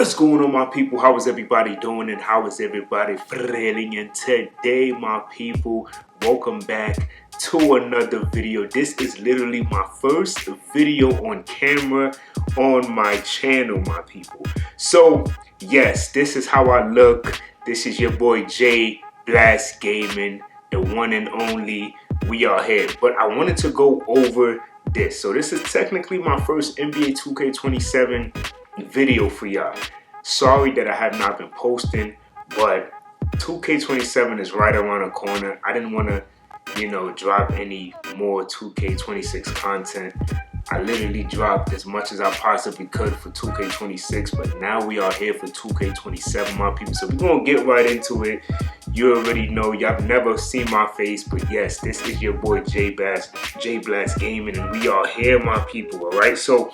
What is going on, my people? How is everybody doing and how is everybody feeling? And today, my people, welcome back to another video. This is literally my first video on camera on my channel, my people. So yes, this is how I look. This is your boy J Blast Gaming, the one and only. We are here, but I wanted to go over this. So this is technically my first NBA 2K27 video for y'all. Sorry that I have not been posting, but 2K27 is right around the corner. I didn't want to, drop any more 2K26 content. I literally dropped as much as I possibly could for 2K26, but now we are here for 2K27, my people. So we're gonna get right into it. You already know, y'all never seen my face, but yes, this is your boy J Blast Gaming, and we are here, my people. All right, so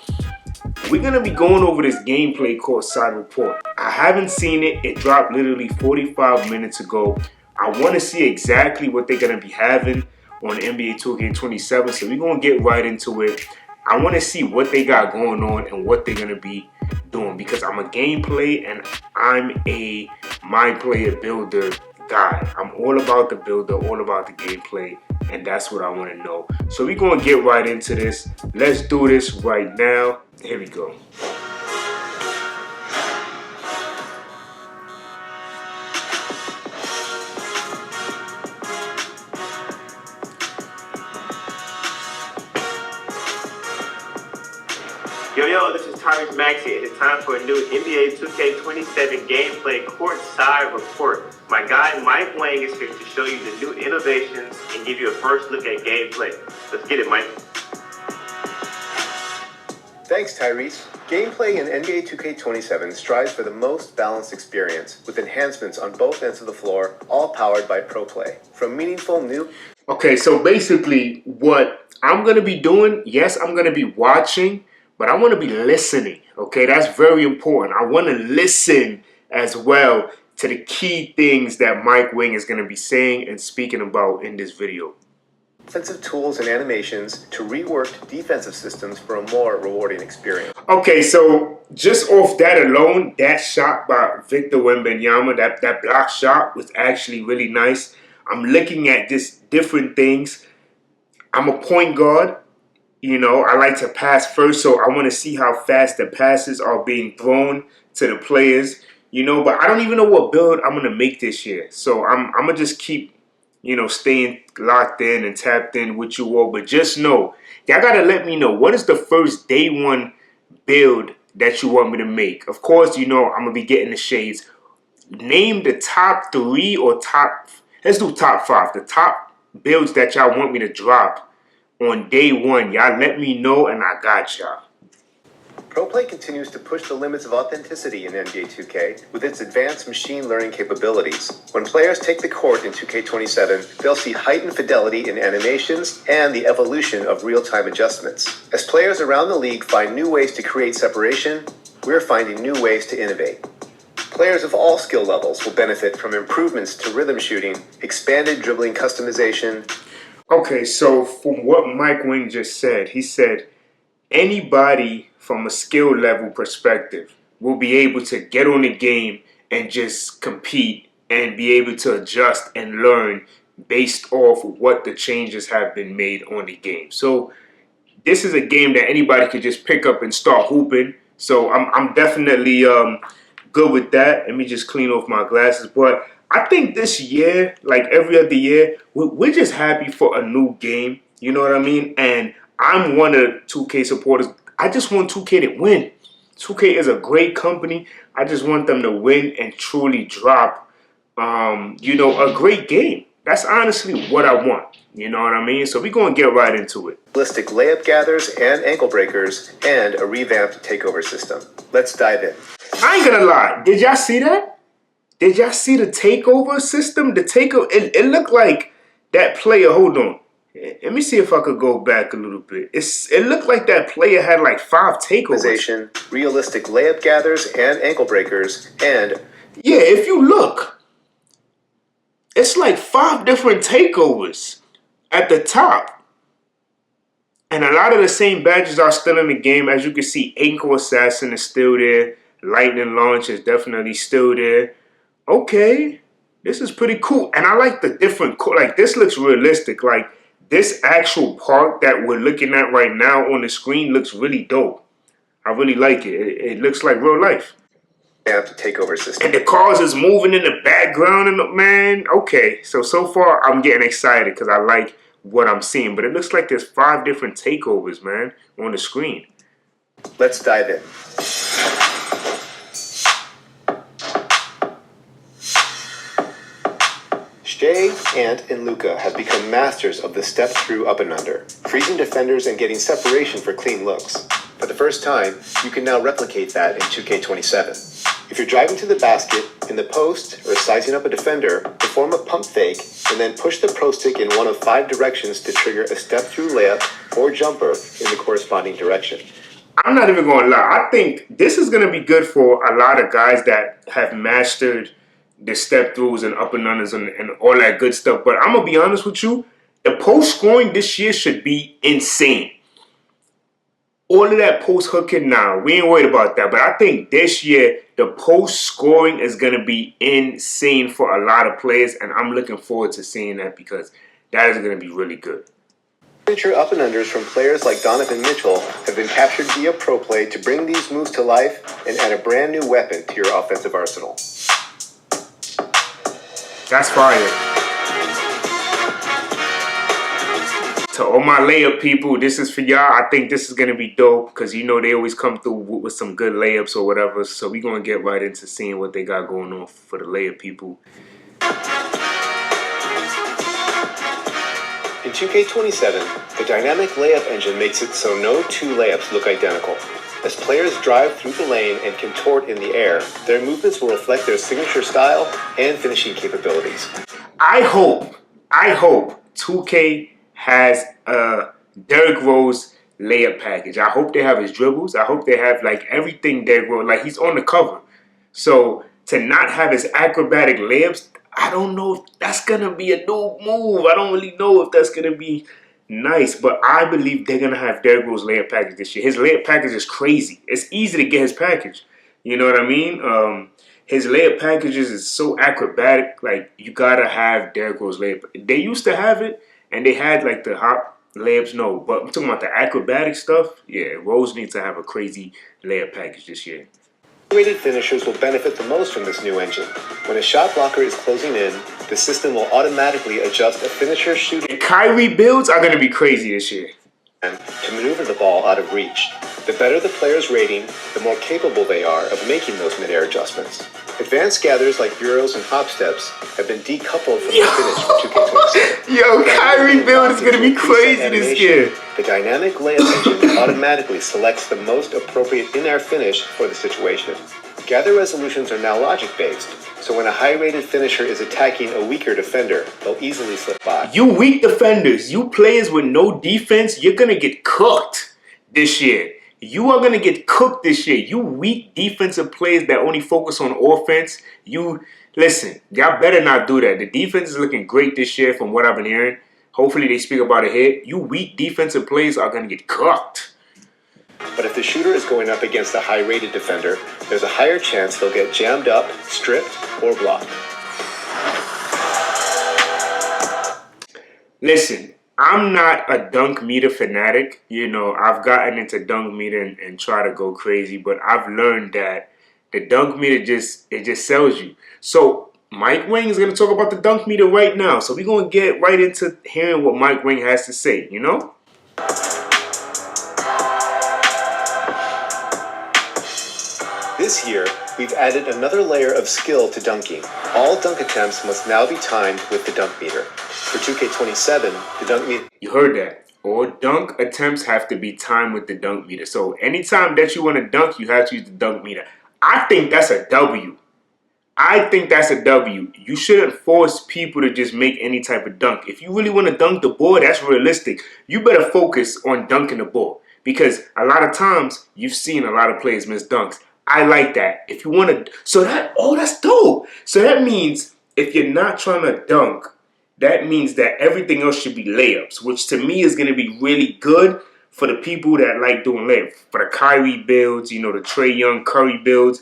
we're going to be going over this gameplay called Side Report. I haven't seen it. It dropped literally 45 minutes ago. I want to see exactly what they're going to be having on NBA 2K27. So we're going to get right into it. I want to see what they got going on and what they're going to be doing, because I'm a gameplay and I'm a my player builder guy. I'm all about the builder, all about the gameplay, and that's what I want to know. So we're going to get right into this. Let's do this right now. Here we go. Yo, this is Tyrese Maxey, and it's time for a new NBA 2K27 gameplay courtside report. My guy Mike Wang is here to show you the new innovations and give you a first look at gameplay. Let's get it, Mike. Thanks, Tyrese. Gameplay in NBA 2K27 strives for the most balanced experience, with enhancements on both ends of the floor, all powered by ProPlay. From meaningful new... Okay, so basically what I'm going to be doing, yes, I'm going to be watching, but I want to be listening, okay? That's very important. I want to listen as well to the key things that Mike Wing is going to be saying and speaking about in this video. Offensive tools and animations to reworked defensive systems for a more rewarding experience. Okay, so just off that alone, that shot by Victor Wembanyama, that block shot was actually really nice. I'm looking at just different things. I'm a point guard. I like to pass first, so I want to see how fast the passes are being thrown to the players, but I don't even know what build I'm going to make this year. So I'm going to just keep staying locked in and tapped in with you all. But just know, y'all got to let me know, what is the first day one build that you want me to make? Of course, I'm going to be getting the shades. Name the top 3 or let's do top 5. The top builds that y'all want me to drop on day one. Y'all let me know and I got y'all. ProPlay continues to push the limits of authenticity in NBA 2K with its advanced machine learning capabilities. When players take the court in 2K27, they'll see heightened fidelity in animations and the evolution of real-time adjustments. As players around the league find new ways to create separation, we're finding new ways to innovate. Players of all skill levels will benefit from improvements to rhythm shooting, expanded dribbling customization. Okay, so from what Mike Wing just said, he said anybody from a skill level perspective will be able to get on the game and just compete and be able to adjust and learn based off of what the changes have been made on the game. So this is a game that anybody could just pick up and start hooping. So I'm definitely good with that. Let me just clean off my glasses. But I think this year, like every other year, we're just happy for a new game. You know what I mean? And I'm one of the 2K supporters. I just want 2K to win. 2K is a great company. I just want them to win and truly drop, a great game. That's honestly what I want. You know what I mean? So we're going to get right into it. Realistic layup gathers and ankle breakers, and a revamped takeover system. Let's dive in. I ain't going to lie. Did y'all see that? Did y'all see the takeover system? The takeover, it looked like that player, hold on. Let me see if I could go back a little bit. It looked like that player had like 5 takeovers. Realistic layup gathers and ankle breakers, and... Yeah, if you look, it's like 5 different takeovers at the top. And a lot of the same badges are still in the game. As you can see, Ankle Assassin is still there. lightning launch is definitely still there. Okay, this is pretty cool. And I like the different, like this looks realistic. Like this actual park that we're looking at right now on the screen looks really dope. I really like it. It looks like real life. Takeover system. And the cars is moving in the background, and man, okay. So far I'm getting excited because I like what I'm seeing. But it looks like there's 5 different takeovers, man, on the screen. Let's dive in. Shay, Ant, and Luca have become masters of the step-through up and under, freezing defenders and getting separation for clean looks. For the first time, you can now replicate that in 2K27. If you're driving to the basket, in the post, or sizing up a defender, perform a pump fake, and then push the pro stick in one of 5 directions to trigger a step-through layup or jumper in the corresponding direction. I'm not even going to lie. I think this is going to be good for a lot of guys that have mastered the step throughs and up and unders and all that good stuff. But I'm going to be honest with you. The post scoring this year should be insane. All of that post hooking now, we ain't worried about that. But I think this year, the post scoring is going to be insane for a lot of players. And I'm looking forward to seeing that because that is going to be really good. Signature up and unders from players like Donovan Mitchell have been captured via Pro Play to bring these moves to life and add a brand new weapon to your offensive arsenal. That's fire. To all my layup people, this is for y'all. I think this is going to be dope because you know they always come through with some good layups or whatever. So we're going to get right into seeing what they got going on for the layup people. In 2K27, the dynamic layup engine makes it so no 2 layups look identical. As players drive through the lane and contort in the air, their movements will reflect their signature style and finishing capabilities. I hope 2K has a Derrick Rose layup package. I hope they have his dribbles. I hope they have like everything Derrick Rose, like he's on the cover. So to not have his acrobatic layups, I don't know if that's going to be a new move. I don't really know if that's going to be nice, but I believe they're going to have Derrick Rose layup package this year. His layup package is crazy. It's easy to get his package. You know what I mean? His layup packages is so acrobatic. Like, you got to have Derrick Rose layup. They used to have it, and they had, like, the hop layups. No, but I'm talking about the acrobatic stuff. Yeah, Rose needs to have a crazy layup package this year. Rated finishers will benefit the most from this new engine. When a shot blocker is closing in, the system will automatically adjust a finisher shooting. And Kyrie builds are going to be crazy this year. To maneuver the ball out of reach. The better the player's rating, the more capable they are of making those mid-air adjustments. Advanced gathers like bureaus and hop steps have been decoupled from the finish for 2K27. Yo, Kyrie build is going to be crazy this year. The dynamic layup engine automatically selects the most appropriate in-air finish for the situation. Gather resolutions are now logic-based, so when a high-rated finisher is attacking a weaker defender, they'll easily slip by. You weak defenders, you players with no defense, you're going to get cooked this year. You are going to get cooked this year. You weak defensive players that only focus on offense, listen, y'all better not do that. The defense is looking great this year from what I've been hearing. Hopefully they speak about it here. You weak defensive players are going to get cooked. But if the shooter is going up against a high-rated defender, there's a higher chance they'll get jammed up, stripped, or blocked. Listen, I'm not a dunk meter fanatic. You know, I've gotten into dunk meter and try to go crazy, but I've learned that the dunk meter just sells you. So Mike Wang is going to talk about the dunk meter right now. So we're going to get right into hearing what Mike Wang has to say, you know? This year, we've added another layer of skill to dunking. All dunk attempts must now be timed with the dunk meter. For 2K27, the dunk meter... You heard that. All dunk attempts have to be timed with the dunk meter. So anytime that you want to dunk, you have to use the dunk meter. I think that's a W. I think that's a W. You shouldn't force people to just make any type of dunk. If you really want to dunk the ball, that's realistic. You better focus on dunking the ball. Because a lot of times, you've seen a lot of players miss dunks. I like that. If you want to, that's dope. So that means if you're not trying to dunk, that means that everything else should be layups, which to me is going to be really good for the people that like doing layups. For the Kyrie builds, you know, the Trae Young, Curry builds.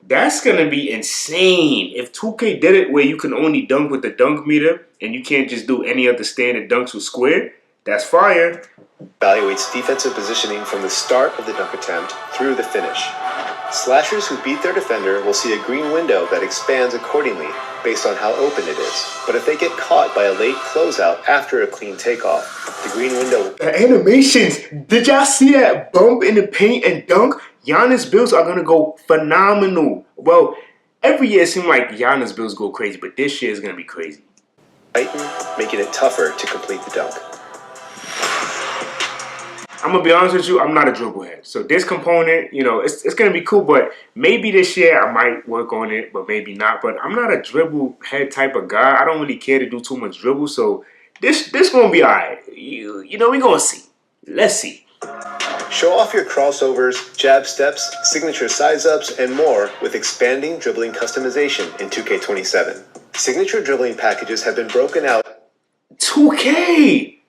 That's gonna be insane. If 2K did it where you can only dunk with the dunk meter and you can't just do any other standard dunks with square, that's fire. Evaluates defensive positioning from the start of the dunk attempt through the finish. Slashers who beat their defender will see a green window that expands accordingly based on how open it is. But if they get caught by a late closeout after a clean takeoff, the green window... Animations! Did y'all see that bump in the paint and dunk? Giannis builds are going to go phenomenal. Well, every year it seems like Giannis builds go crazy, but this year is going to be crazy. Tighten, making it tougher to complete the dunk. I'm going to be honest with you, I'm not a dribble head. So this component, you know, it's going to be cool, but maybe this year I might work on it, but maybe not. But I'm not a dribble head type of guy. I don't really care to do too much dribble, so this going to be all right. You know, we're going to see. Let's see. Show off your crossovers, jab steps, signature size-ups, and more with expanding dribbling customization in 2K27. Signature dribbling packages have been broken out. 2K!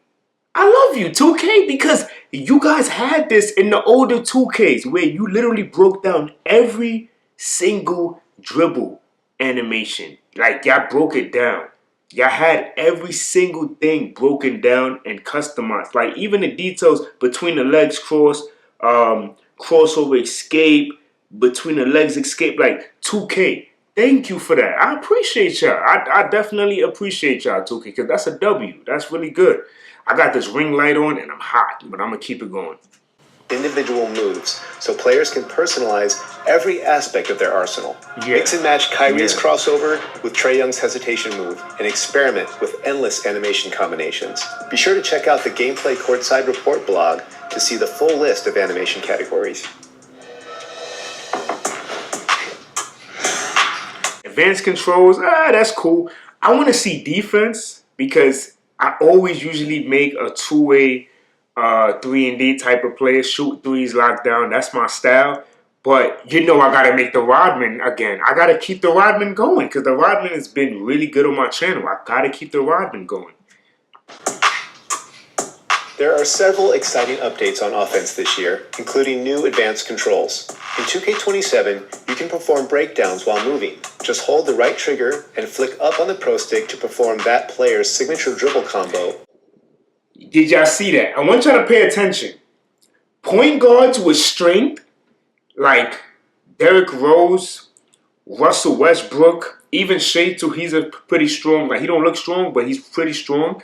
I love you, 2K, because you guys had this in the older 2Ks where you literally broke down every single dribble animation. Like, y'all broke it down. Y'all had every single thing broken down and customized. Like, even the details between the legs cross, crossover escape, between the legs escape, like 2K. Thank you for that. I appreciate y'all. I definitely appreciate y'all, 2K, because that's a W. That's really good. I got this ring light on and I'm hot, but I'm going to keep it going. Individual moves, so players can personalize every aspect of their arsenal. Yeah. Mix and match Kyrie's crossover with Trae Young's hesitation move and experiment with endless animation combinations. Be sure to check out the Gameplay Courtside Report blog to see the full list of animation categories. Advanced controls, that's cool. I want to see defense because I always usually make a two-way 3-and-D type of player. Shoot threes, lock down. That's my style. But, you know, I got to make the Rodman again. I got to keep the Rodman going because the Rodman has been really good on my channel. I got to keep the Rodman going. There are several exciting updates on offense this year, including new advanced controls. In 2K27, you can perform breakdowns while moving. Just hold the right trigger and flick up on the Pro Stick to perform that player's signature dribble combo. Did y'all see that? I want y'all to pay attention. Point guards with strength, like Derrick Rose, Russell Westbrook, even Shea too, he's a pretty strong, like he don't look strong, but he's pretty strong.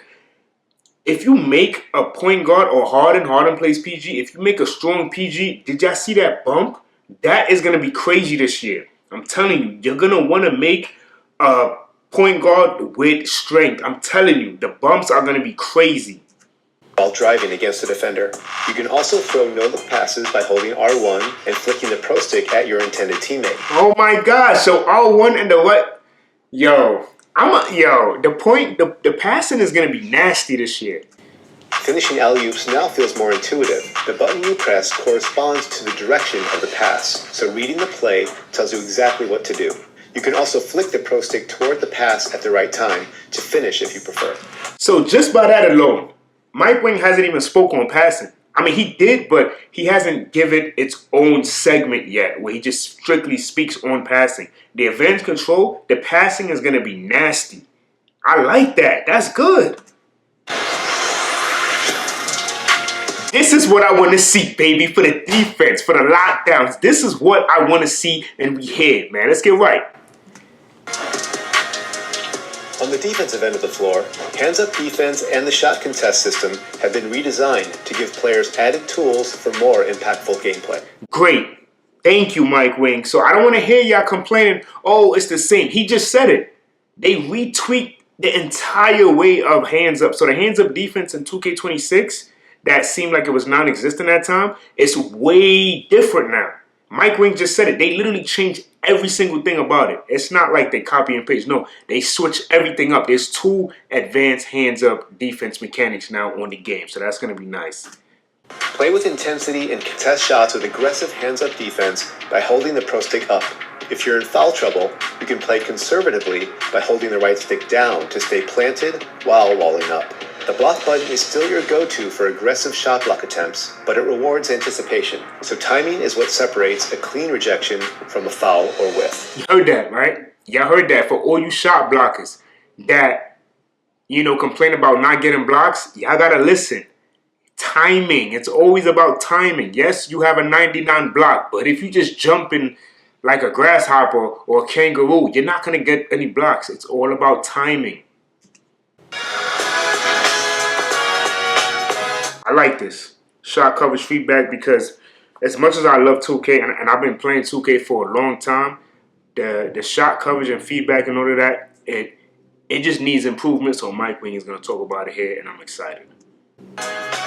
If you make a point guard or Harden plays PG, if you make a strong PG, did y'all see that bump? That is going to be crazy this year. I'm telling you, you're going to want to make a point guard with strength. I'm telling you, the bumps are going to be crazy. While driving against the defender, you can also throw no-look passes by holding R1 and flicking the Pro Stick at your intended teammate. Oh my gosh, so R1 and the what? Yo. The passing is going to be nasty this year. Finishing alley-oops now feels more intuitive. The button you press corresponds to the direction of the pass, so reading the play tells you exactly what to do. You can also flick the Pro Stick toward the pass at the right time to finish if you prefer. So just by that alone, Mike Wing hasn't even spoken on passing. I mean, he did, but he hasn't given its own segment yet where he just strictly speaks on passing. The advanced control, the passing is going to be nasty. I like that. That's good. This is what I want to see, baby, for the defense, for the lockdowns. This is what I want to see, and we here, man. Let's get right. On the defensive end of the floor, hands-up defense and the shot contest system have been redesigned to give players added tools for more impactful gameplay. Great. Thank you, Mike Wing. So I don't want to hear y'all complaining, oh, it's the same. He just said it. They retweaked the entire way of hands-up. So the hands-up defense in 2K26, that seemed like it was non-existent at that time, it's way different now. Mike Wing just said it. They literally changed every single thing about it. It's not like they copy and paste. No, they switch everything up. There's 2 advanced hands-up defense mechanics now on the game, so that's going to be nice. Play with intensity and contest shots with aggressive hands-up defense by holding the Pro Stick up. If you're in foul trouble, you can play conservatively by holding the right stick down to stay planted while walling up. The block button is still your go-to for aggressive shot block attempts, but it rewards anticipation. So timing is what separates a clean rejection from a foul or whiff. You heard that, right? Y'all heard that. For all you shot blockers that, complain about not getting blocks, y'all gotta listen. Timing. It's always about timing. Yes, you have a 99 block, but if you just jumping like a grasshopper or a kangaroo, you're not gonna get any blocks. It's all about timing. I like this shot coverage feedback because as much as I love 2K, and I've been playing 2K for a long time, the shot coverage and feedback and all of that, it just needs improvement. So Mike Wing is going to talk about it here, and I'm excited.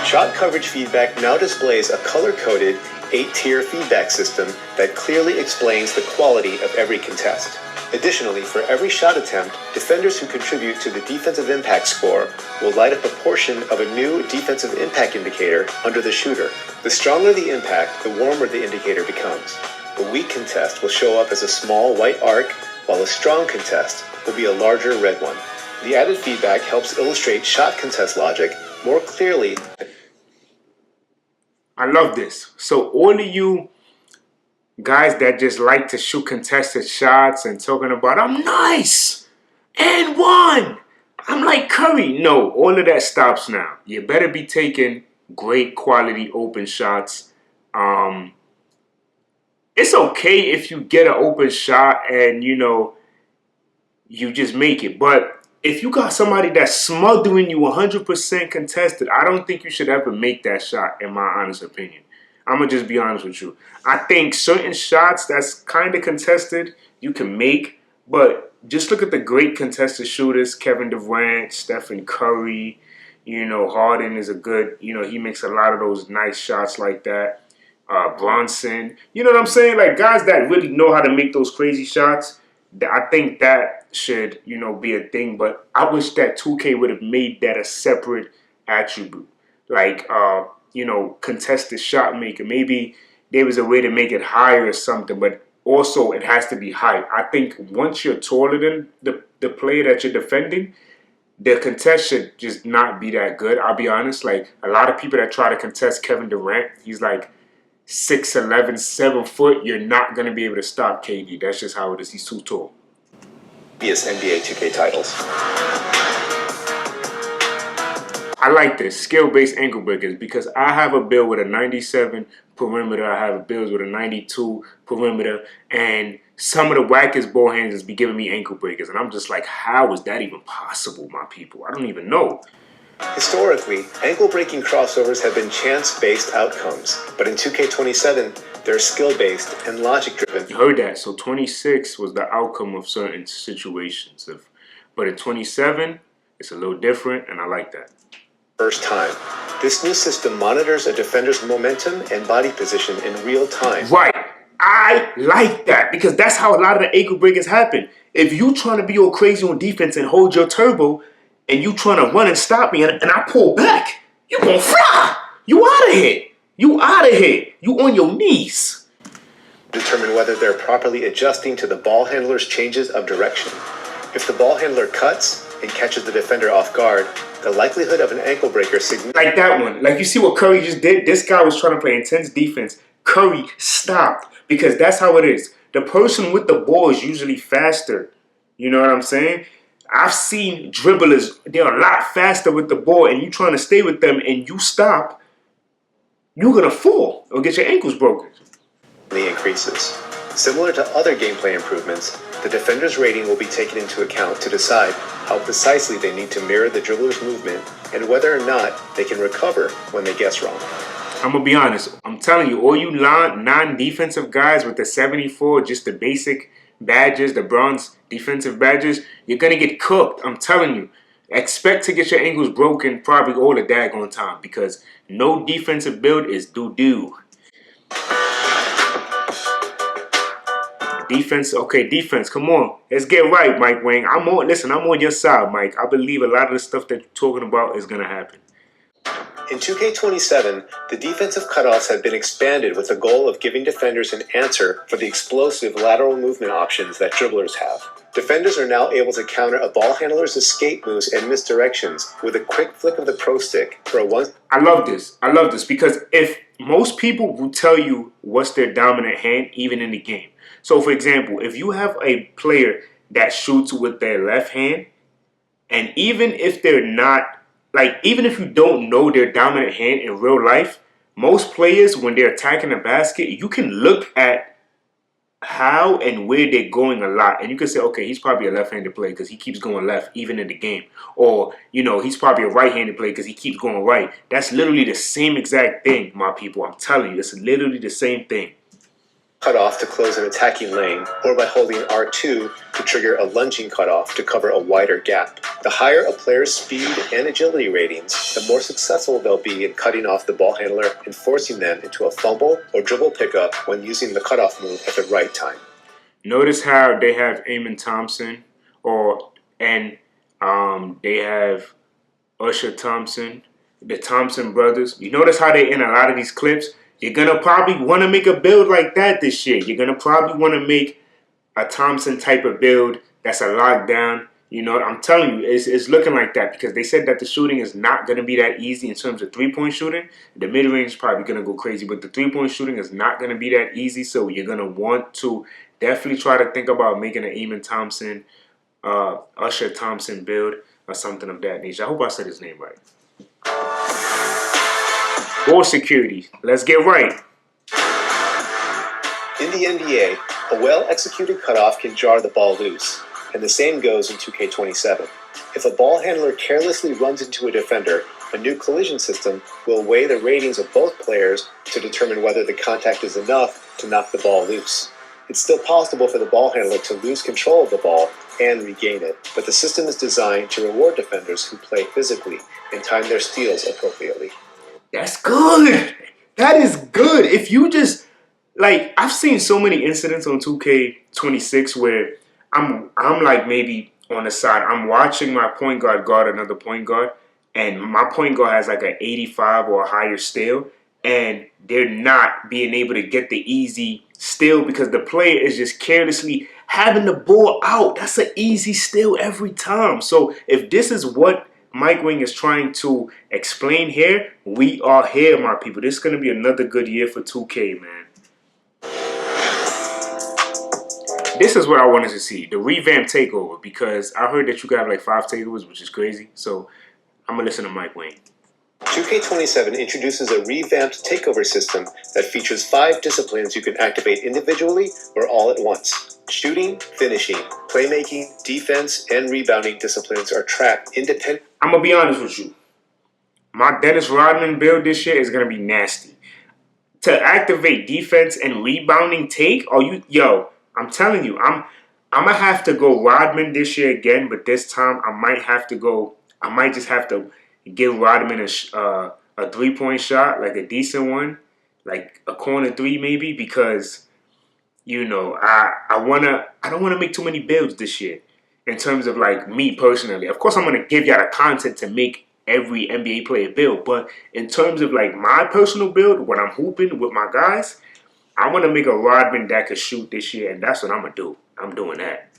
Shot coverage feedback now displays a color-coded 8-tier feedback system that clearly explains the quality of every contest. Additionally, for every shot attempt, defenders who contribute to the defensive impact score will light up a portion of a new defensive impact indicator under the shooter. The stronger the impact, the warmer the indicator becomes. A weak contest will show up as a small white arc, while a strong contest will be a larger red one. The added feedback helps illustrate shot contest logic more clearly. I love this. So all of you guys that just like to shoot contested shots and talking about, I'm nice and one, I'm like Curry. No, all of that stops now. You better be taking great quality open shots. It's okay if you get an open shot and, you just make it. But if you got somebody that's smothering you 100% contested, I don't think you should ever make that shot, in my honest opinion. I'm going to just be honest with you. I think certain shots that's kind of contested, you can make. But just look at the great contested shooters, Kevin Durant, Stephen Curry. Harden is a good, he makes a lot of those nice shots like that. Bronson. You know what I'm saying? Like guys that really know how to make those crazy shots. I think that should, be a thing. But I wish that 2K would have made that a separate attribute. Like, contested shot maker. Maybe there was a way to make it higher or something, but also it has to be height. I think once you're taller than the player that you're defending, the contest should just not be that good. I'll be honest. Like a lot of people that try to contest Kevin Durant, he's like 6'11", 7 foot. You're not going to be able to stop KD. That's just how it is. He's too tall. Previous NBA 2K titles. I like this skill-based ankle breakers because I have a build with a 97 perimeter. I have builds with a 92 perimeter, and some of the wackest ball handlers be giving me ankle breakers, and I'm just like, how is that even possible, my people? I don't even know. Historically, ankle-breaking crossovers have been chance-based outcomes, but in 2K27, they're skill-based and logic-driven. You heard that. So 26 was the outcome of certain situations. But in 27, it's a little different, and I like that. First time. This new system monitors a defender's momentum and body position in real time. Right. I like that because that's how a lot of the ankle breakers happen. If you trying to be all crazy on defense and hold your turbo, and you trying to run and stop me, and I pull back, you gonna fly. You out of here. You out of here. You on your knees. Determine whether they're properly adjusting to the ball handler's changes of direction. If the ball handler cuts and catches the defender off guard, the likelihood of an ankle breaker like that one. Like you see what Curry just did? This guy was trying to play intense defense. Curry stopped because that's how it is. The person with the ball is usually faster. You know what I'm saying? I've seen dribblers, they're a lot faster with the ball, and you trying to stay with them and you stop, you're going to fall or get your ankles broken. Increases. Similar to other gameplay improvements, the defender's rating will be taken into account to decide how precisely they need to mirror the dribbler's movement and whether or not they can recover when they guess wrong. I'm going to be honest. I'm telling you, all you non-defensive guys with the 74, just the basic badges, the bronze defensive badges, you're going to get cooked. I'm telling you. Expect to get your ankles broken probably all the daggone time because no defensive build is doo-doo. Defense, okay, defense, come on. Let's get right, Mike Wang. I'm on your side, Mike. I believe a lot of the stuff that you're talking about is going to happen. In 2K27, the defensive cutoffs have been expanded with the goal of giving defenders an answer for the explosive lateral movement options that dribblers have. Defenders are now able to counter a ball handler's escape moves and misdirections with a quick flick of the pro stick for a one. I love this. I love this because if most people will tell you what's their dominant hand, even in the game. So, for example, if you have a player that shoots with their left hand, and even if they're not, like, even if you don't know their dominant hand in real life, most players, when they're attacking the basket, you can look at how and where they're going a lot. And you can say, okay, he's probably a left-handed player because he keeps going left even in the game. Or, you know, he's probably a right-handed player because he keeps going right. That's literally the same exact thing, my people. I'm telling you, it's literally the same thing. Cutoff to close an attacking lane, or by holding R2 to trigger a lunging cutoff to cover a wider gap. The higher a player's speed and agility ratings, the more successful they'll be in cutting off the ball handler and forcing them into a fumble or dribble pickup when using the cutoff move at the right time. Notice how they have Eamon Thompson, and they have Usher Thompson, the Thompson brothers. You notice how they in a lot of these clips. You're going to probably want to make a build like that this year. You're going to probably want to make a Thompson type of build that's a lockdown. You know, I'm telling you, it's looking like that because they said that the shooting is not going to be that easy in terms of three-point shooting. The mid-range is probably going to go crazy, but the three-point shooting is not going to be that easy. So you're going to want to definitely try to think about making an Eamon Thompson, Usher Thompson build or something of that nature. I hope I said his name right. Ball security. Let's get right. In the NBA, a well-executed cutoff can jar the ball loose, and the same goes in 2K27. If a ball handler carelessly runs into a defender, a new collision system will weigh the ratings of both players to determine whether the contact is enough to knock the ball loose. It's still possible for the ball handler to lose control of the ball and regain it, but the system is designed to reward defenders who play physically and time their steals appropriately. That's good. That is good. If you just, like, I've seen so many incidents on 2K26 where I'm like maybe on the side. I'm watching my point guard guard another point guard, and my point guard has like an 85 or a higher steal, and they're not being able to get the easy steal because the player is just carelessly having the ball out. That's an easy steal every time. So if this is what Mike Wing is trying to explain here, we are here, my people. This is going to be another good year for 2K, man. This is what I wanted to see, the revamped takeover, because I heard that you got like 5 takeovers, which is crazy. So I'm going to listen to Mike Wing. 2K27 introduces a revamped takeover system that features 5 disciplines you can activate individually or all at once. Shooting, finishing, playmaking, defense, and rebounding disciplines are tracked independently. I'm going to be honest with you. My Dennis Rodman build this year is going to be nasty. To activate defense and rebounding take, I'm telling you, I'm going to have to go Rodman this year again, but this time I might just have to give Rodman a 3-point shot, like a decent one, like a corner 3 maybe, because, you know, I don't want to make too many builds this year in terms of like me personally. Of course, I'm going to give y'all the content to make every NBA player build, but in terms of like my personal build, when I'm hooping with my guys, I want to make a Rodman that could shoot this year, and that's what I'm going to do. I'm doing that.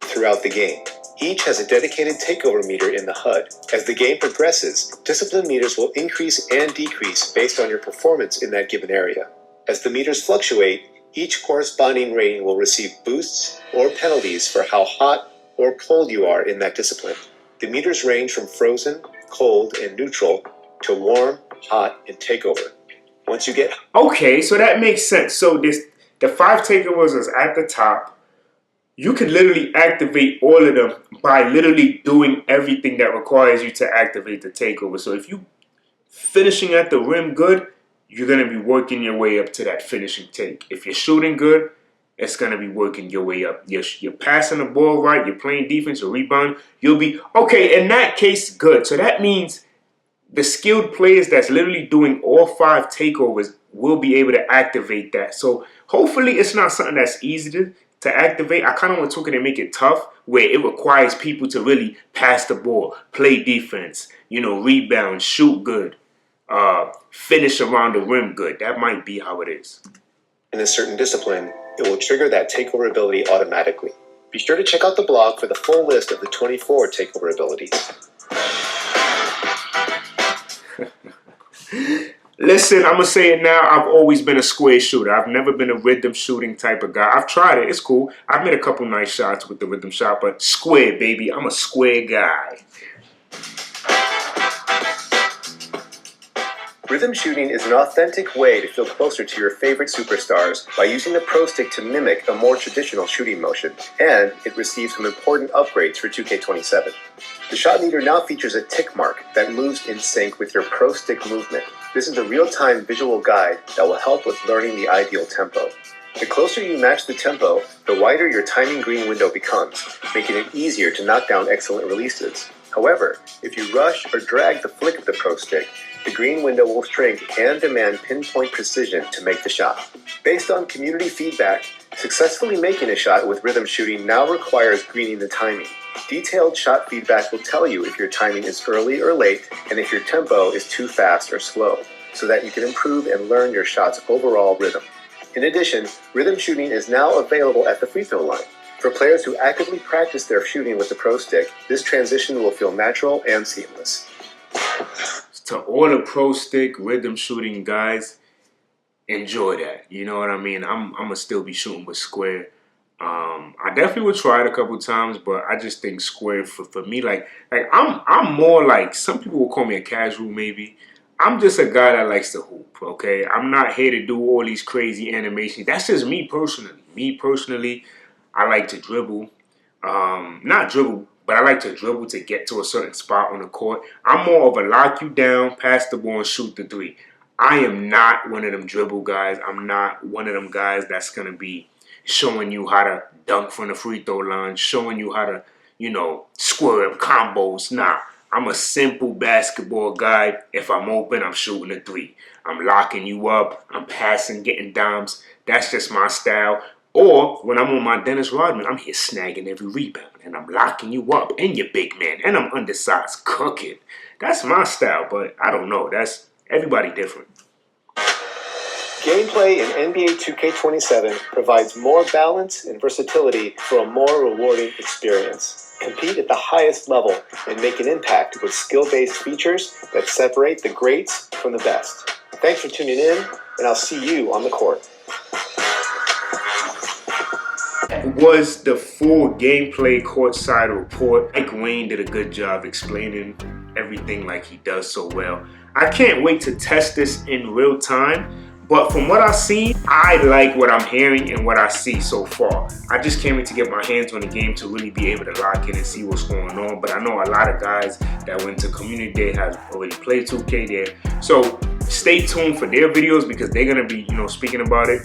Throughout the game. Each has a dedicated takeover meter in the HUD. As the game progresses, discipline meters will increase and decrease based on your performance in that given area. As the meters fluctuate, each corresponding rating will receive boosts or penalties for how hot or cold you are in that discipline. The meters range from frozen, cold, and neutral to warm, hot, and takeover. Once you get... Okay, so that makes sense. So the 5 takeovers is at the top. You can literally activate all of them by literally doing everything that requires you to activate the takeover. So if you finishing at the rim good, you're going to be working your way up to that finishing take. If you're shooting good, it's going to be working your way up. You're passing the ball right, you're playing defense, you're rebounding, you'll be, okay, in that case, good. So that means the skilled players that's literally doing all 5 takeovers will be able to activate that. So hopefully it's not something that's easy to activate. I kind of want to make it tough where it requires people to really pass the ball, play defense, you know, rebound, shoot good. finish around the rim good. That might be how it is. In a certain discipline, it will trigger that takeover ability automatically. Be sure to check out the blog for the full list of the 24 takeover abilities. Listen, I'm going to say it now. I've always been a square shooter. I've never been a rhythm shooting type of guy. I've tried it. It's cool. I've made a couple nice shots with the rhythm shot, but square, baby. I'm a square guy. Rhythm shooting is an authentic way to feel closer to your favorite superstars by using the Pro Stick to mimic a more traditional shooting motion, and it receives some important upgrades for 2K27. The shot meter now features a tick mark that moves in sync with your Pro Stick movement. This is a real-time visual guide that will help with learning the ideal tempo. The closer you match the tempo, the wider your timing green window becomes, making it easier to knock down excellent releases. However, if you rush or drag the flick of the Pro Stick, the green window will shrink and demand pinpoint precision to make the shot. Based on community feedback, successfully making a shot with rhythm shooting now requires greening the timing. Detailed shot feedback will tell you if your timing is early or late and if your tempo is too fast or slow, so that you can improve and learn your shot's overall rhythm. In addition, rhythm shooting is now available at the free throw line. For players who actively practice their shooting with the Pro Stick, this transition will feel natural and seamless. To all the Pro Stick rhythm shooting guys, enjoy that. You know what I mean? I'm gonna still be shooting with square. I definitely would try it a couple times, but I just think square for me, like I'm more like, some people will call me a casual maybe. I'm just a guy that likes to hoop, okay? I'm not here to do all these crazy animations. That's just me personally. Me personally, I like to dribble. Not dribble, but I like to dribble to get to a certain spot on the court. I'm more of a lock you down, pass the ball, and shoot the three. I am not one of them dribble guys. I'm not one of them guys that's going to be showing you how to dunk from the free throw line, showing you how to, you know, square up combos. Nah, I'm a simple basketball guy. If I'm open, I'm shooting a three. I'm locking you up. I'm passing, getting dimes. That's just my style. Or when I'm on my Dennis Rodman, I'm here snagging every rebound. And I'm locking you up. And you're big man. And I'm undersized cooking. That's my style. But I don't know. That's everybody different. Gameplay in NBA 2K27 provides more balance and versatility for a more rewarding experience. Compete at the highest level and make an impact with skill-based features that separate the greats from the best. Thanks for tuning in, and I'll see you on the court. Was the full gameplay courtside report. Mike Wayne did a good job explaining everything like he does so well. I can't wait to test this in real time. But from what I've seen, I like what I'm hearing and what I see so far. I just can't wait to get my hands on the game to really be able to lock in and see what's going on. But I know a lot of guys that went to Community Day have already played 2K there. So stay tuned for their videos because they're going to be, you know, speaking about it.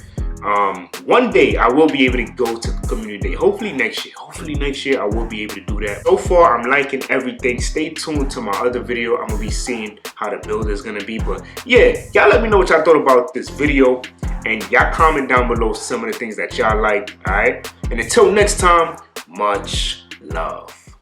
One day I will be able to go to Community Day. Hopefully next year. Hopefully next year I will be able to do that. So far I'm liking everything. Stay tuned to my other video. I'm going to be seeing how the build is going to be. But yeah, y'all let me know what y'all thought about this video. And y'all comment down below some of the things that y'all like. Alright? And until next time, much love.